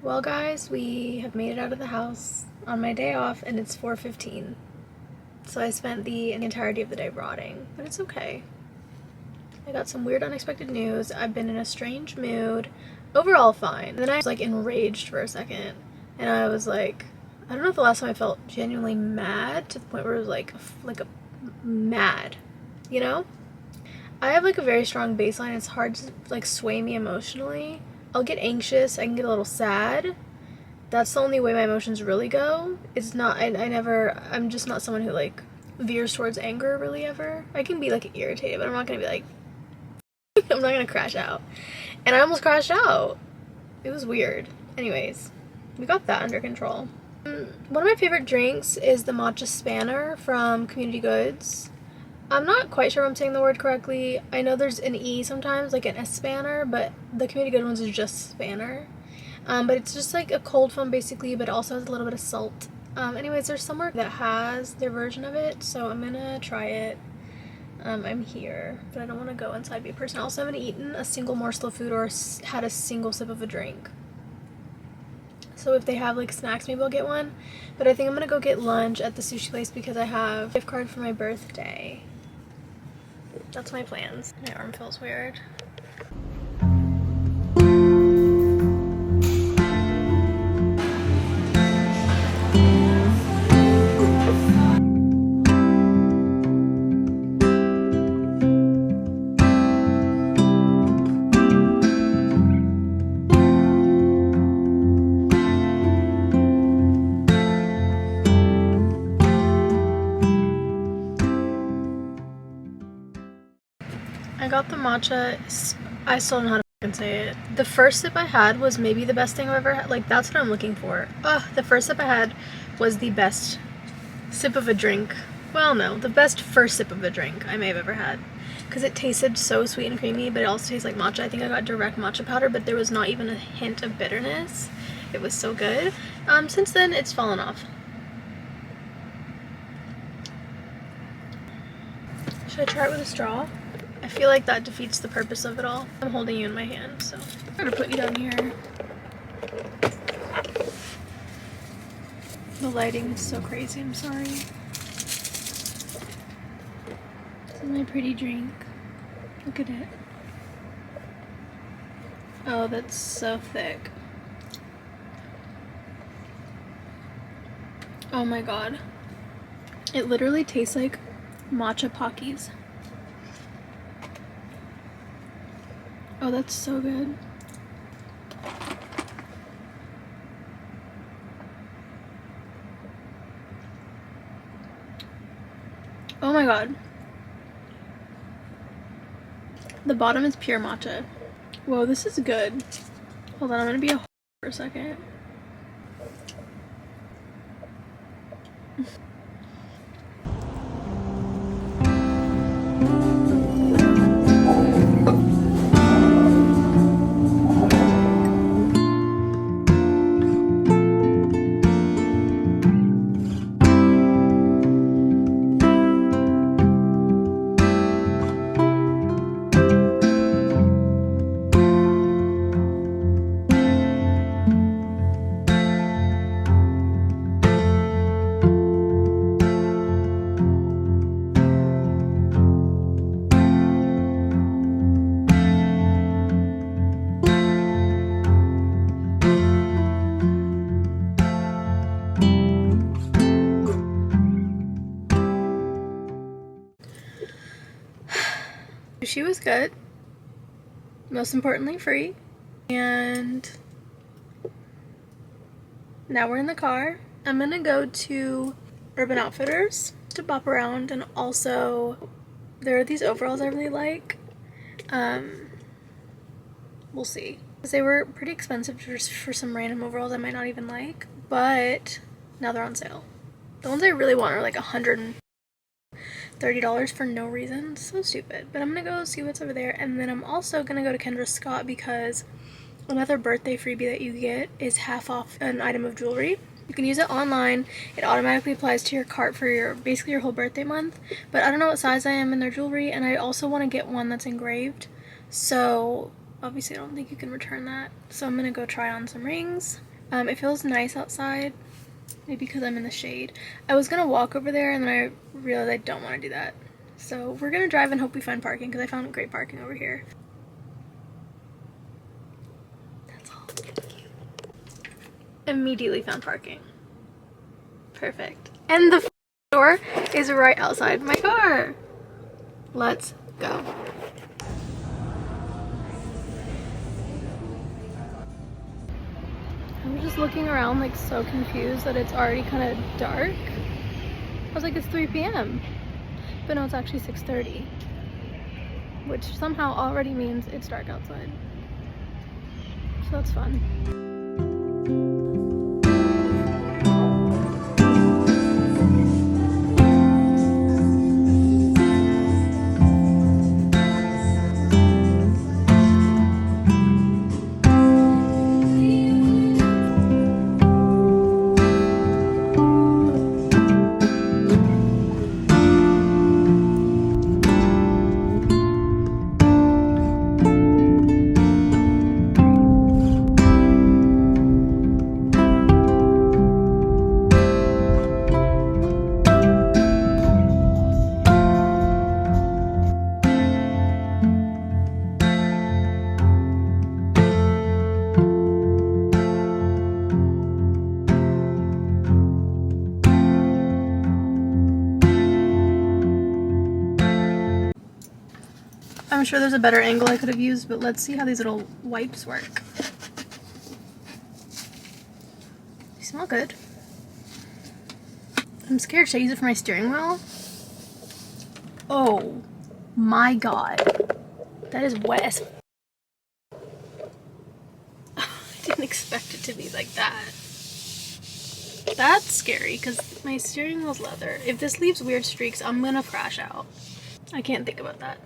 Well guys, we have made it out of the house on my day off and it's 4:15. So I spent the entirety of the day rotting, but it's okay. I got some weird unexpected news. I've been in a strange mood. Overall fine. And then I was like enraged for a second and I was like, I don't know if the last time I felt genuinely mad to the point where it was like a mad, you know? I have like a very strong baseline. It's hard to like sway me emotionally. I'll get anxious, I can get a little sad. That's the only way my emotions really go. It's not, I'm just not someone who like veers towards anger really ever. I can be like irritated, but I'm not gonna be like, I'm not gonna crash out. And I almost crashed out. It was weird. Anyways, we got that under control. One of my favorite drinks is the matcha spanner from Community Goods. I'm not quite sure if I'm saying the word correctly. I know there's an E sometimes, like an S spanner, but the Community Good ones is just spanner. But it's just like a cold foam basically, but it also has a little bit of salt. Anyways, there's somewhere that has their version of it, so I'm gonna try it. I'm here, but I don't want to go inside be a person. I also haven't eaten a single morsel of food or had a single sip of a drink. So if they have like snacks, maybe I'll get one. But I think I'm gonna go get lunch at the sushi place because I have a gift card for my birthday. That's my plans. My arm feels weird. I got the matcha. I still don't know how to fucking say it. The first sip I had was maybe the best thing I've ever had. Like, that's what I'm looking for. The first sip I had was the best sip of a drink. Well, no, the best first sip of a drink I may have ever had. Because it tasted so sweet and creamy, but it also tastes like matcha. I think I got direct matcha powder, but there was not even a hint of bitterness. It was so good. Since then, it's fallen off. Should I try it with a straw? I feel like that defeats the purpose of it all. I'm holding you in my hand, so I'm gonna put you down here. The lighting is so crazy, I'm sorry. This is my pretty drink. Look at it. Oh, that's so thick. Oh my god. It literally tastes like matcha Pockies. Oh, that's so good. Oh my god. The bottom is pure matcha. Whoa, this is good. Hold on, I'm gonna be a for a second. She was good. Most importantly, free. And now we're in the car. I'm gonna go to Urban Outfitters to bop around, and also there are these overalls I really like. We'll see. Because they were pretty expensive just for some random overalls I might not even like, but now they're on sale. The ones I really want are like $130 for no reason. So stupid. But I'm gonna go see what's over there, and then I'm also gonna go to Kendra Scott because another birthday freebie that you get is half off an item of jewelry. You can use it online. It automatically applies to your cart for your basically your whole birthday month. But I don't know what size I am in their jewelry, and I also want to get one that's engraved. So obviously I don't think you can return that. So I'm gonna go try on some rings. It feels nice outside, maybe because I'm in the shade. I was gonna walk over there and then I realized I don't want to do that. So we're gonna drive and hope we find parking because I found great parking over here. That's all. Thank you. Immediately found parking. Perfect. And the door is right outside my car. Let's go. I'm just looking around like so confused that it's already kind of dark. I was like, it's 3 p.m. But no, it's actually 6:30, which somehow already means it's dark outside. So that's fun. I'm sure there's a better angle I could have used, but let's see how these little wipes work. They smell good. I'm scared. Should I use it for my steering wheel? Oh my god. That is wet as I didn't expect it to be like that. That's scary because my steering wheel's leather. If this leaves weird streaks, I'm gonna crash out. I can't think about that.